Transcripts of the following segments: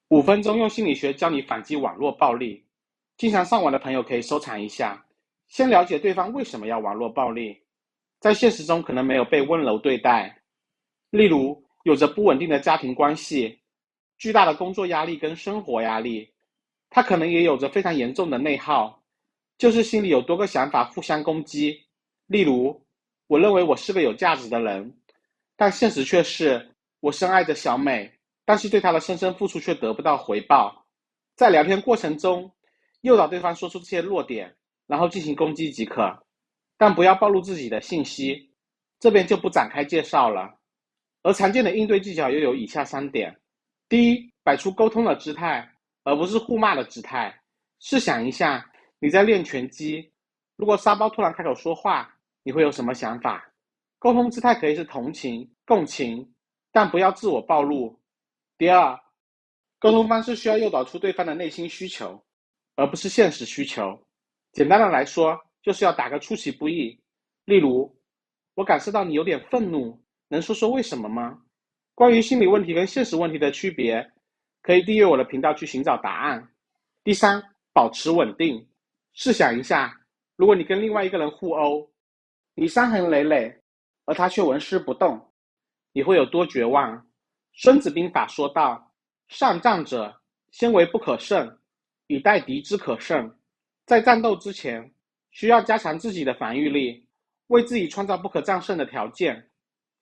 5分钟用心理学教你反击网络暴力。经常上网的朋友可以收藏一下，先了解对方为什么要网络暴力。在现实中可能没有被温柔对待，例如有着不稳定的家庭关系、巨大的工作压力跟生活压力，他可能也有着非常严重的内耗，就是心里有多个想法互相攻击。例如，我认为我是个有价值的人，但现实却是我深爱着小美，但是对她的深深付出却得不到回报。在聊天过程中，诱导对方说出这些弱点，然后进行攻击即可，但不要暴露自己的信息，这边就不展开介绍了。而常见的应对技巧又有以下3点：第一，摆出沟通的姿态，而不是互骂的姿态。试想一下，你在练拳击，如果沙包突然开口说话，你会有什么想法？沟通姿态可以是同情、共情，但不要自我暴露。第二，沟通方式需要诱导出对方的内心需求，而不是现实需求。简单的来说，就是要打个出其不意。例如，我感受到你有点愤怒，能说说为什么吗？关于心理问题跟现实问题的区别，可以订阅我的频道去寻找答案。第三，保持稳定。试想一下，如果你跟另外一个人互殴，你伤痕累累，而他却纹丝不动，你会有多绝望？孙子兵法说道：上战者，先为不可胜，以待敌之可胜。在战斗之前，需要加强自己的防御力，为自己创造不可战胜的条件。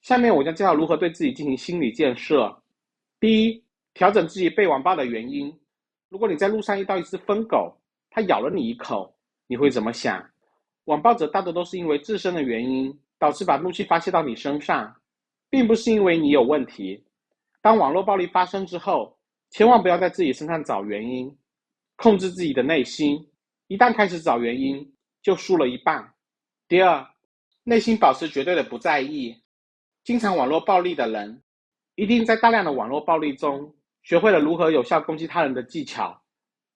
下面我将介绍如何对自己进行心理建设。第一，调整自己被网暴的原因。如果你在路上遇到一只疯狗，它咬了你一口，你会怎么想？网暴者大多都是因为自身的原因，导致把怒气发泄到你身上，并不是因为你有问题。当网络暴力发生之后，千万不要在自己身上找原因，控制自己的内心。一旦开始找原因，就输了一半。第二，内心保持绝对的不在意。经常网络暴力的人，一定在大量的网络暴力中学会了如何有效攻击他人的技巧，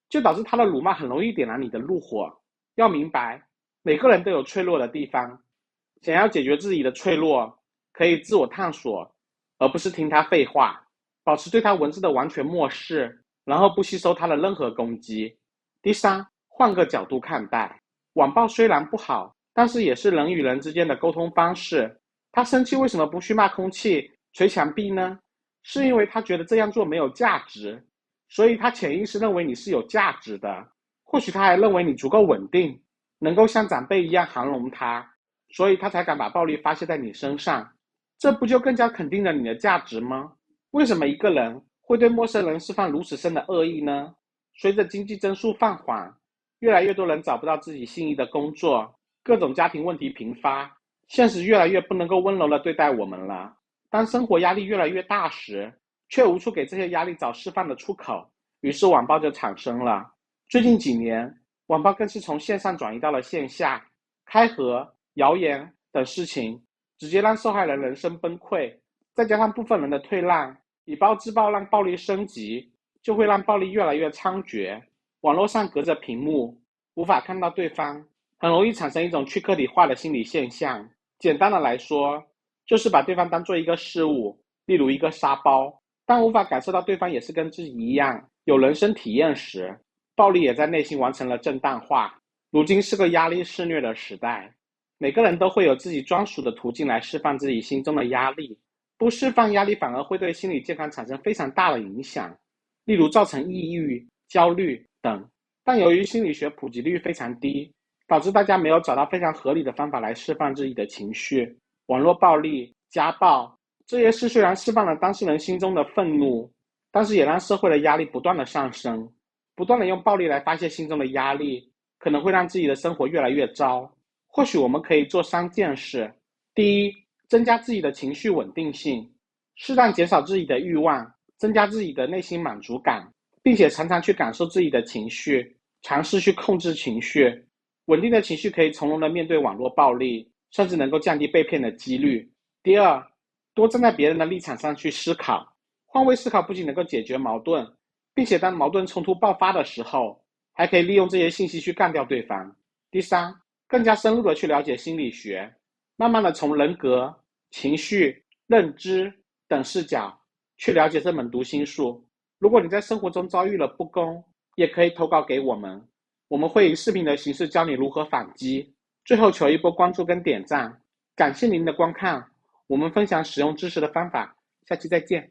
就导致他的辱骂很容易点燃你的怒火。要明白，每个人都有脆弱的地方，想要解决自己的脆弱，可以自我探索，而不是听他废话，保持对他文字的完全漠视，然后不吸收他的任何攻击。第三，换个角度看待，网暴虽然不好，但是也是人与人之间的沟通方式。他生气为什么不去骂空气、捶墙壁呢？是因为他觉得这样做没有价值，所以他潜意识认为你是有价值的。或许他还认为你足够稳定，能够像长辈一样涵容他，所以他才敢把暴力发泄在你身上。这不就更加肯定了你的价值吗？为什么一个人会对陌生人释放如此深的恶意呢？随着经济增速放缓，越来越多人找不到自己心仪的工作，各种家庭问题频发，现实越来越不能够温柔地对待我们了。当生活压力越来越大时，却无处给这些压力找释放的出口，于是网暴就产生了。最近几年，网暴更是从线上转移到了线下，开盒、谣言等事情直接让受害人人生崩溃，再加上部分人的退让，以暴制暴让暴力升级，就会让暴力越来越猖獗。网络上隔着屏幕，无法看到对方，很容易产生一种去个体化的心理现象。简单的来说，就是把对方当做一个事物，例如一个沙包。当无法感受到对方也是跟自己一样有人生体验时，暴力也在内心完成了震荡化。如今是个压力肆虐的时代，每个人都会有自己专属的途径来释放自己心中的压力，不释放压力反而会对心理健康产生非常大的影响，例如造成抑郁、焦虑等。但由于心理学普及率非常低，导致大家没有找到非常合理的方法来释放自己的情绪。网络暴力、家暴这些事虽然释放了当事人心中的愤怒，但是也让社会的压力不断的上升。不断的用暴力来发泄心中的压力，可能会让自己的生活越来越糟。或许我们可以做3件事。第一，增加自己的情绪稳定性，适当减少自己的欲望，增加自己的内心满足感，并且常常去感受自己的情绪，尝试去控制情绪。稳定的情绪可以从容的面对网络暴力，甚至能够降低被骗的几率。第二，多站在别人的立场上去思考，换位思考不仅能够解决矛盾，并且当矛盾冲突爆发的时候，还可以利用这些信息去干掉对方。第三，更加深入的去了解心理学，慢慢的从人格、情绪、认知等视角去了解这门读心术。如果你在生活中遭遇了不公，也可以投稿给我们，我们会以视频的形式教你如何反击。最后求一波关注跟点赞，感谢您的观看，我们分享使用知识的方法，下期再见。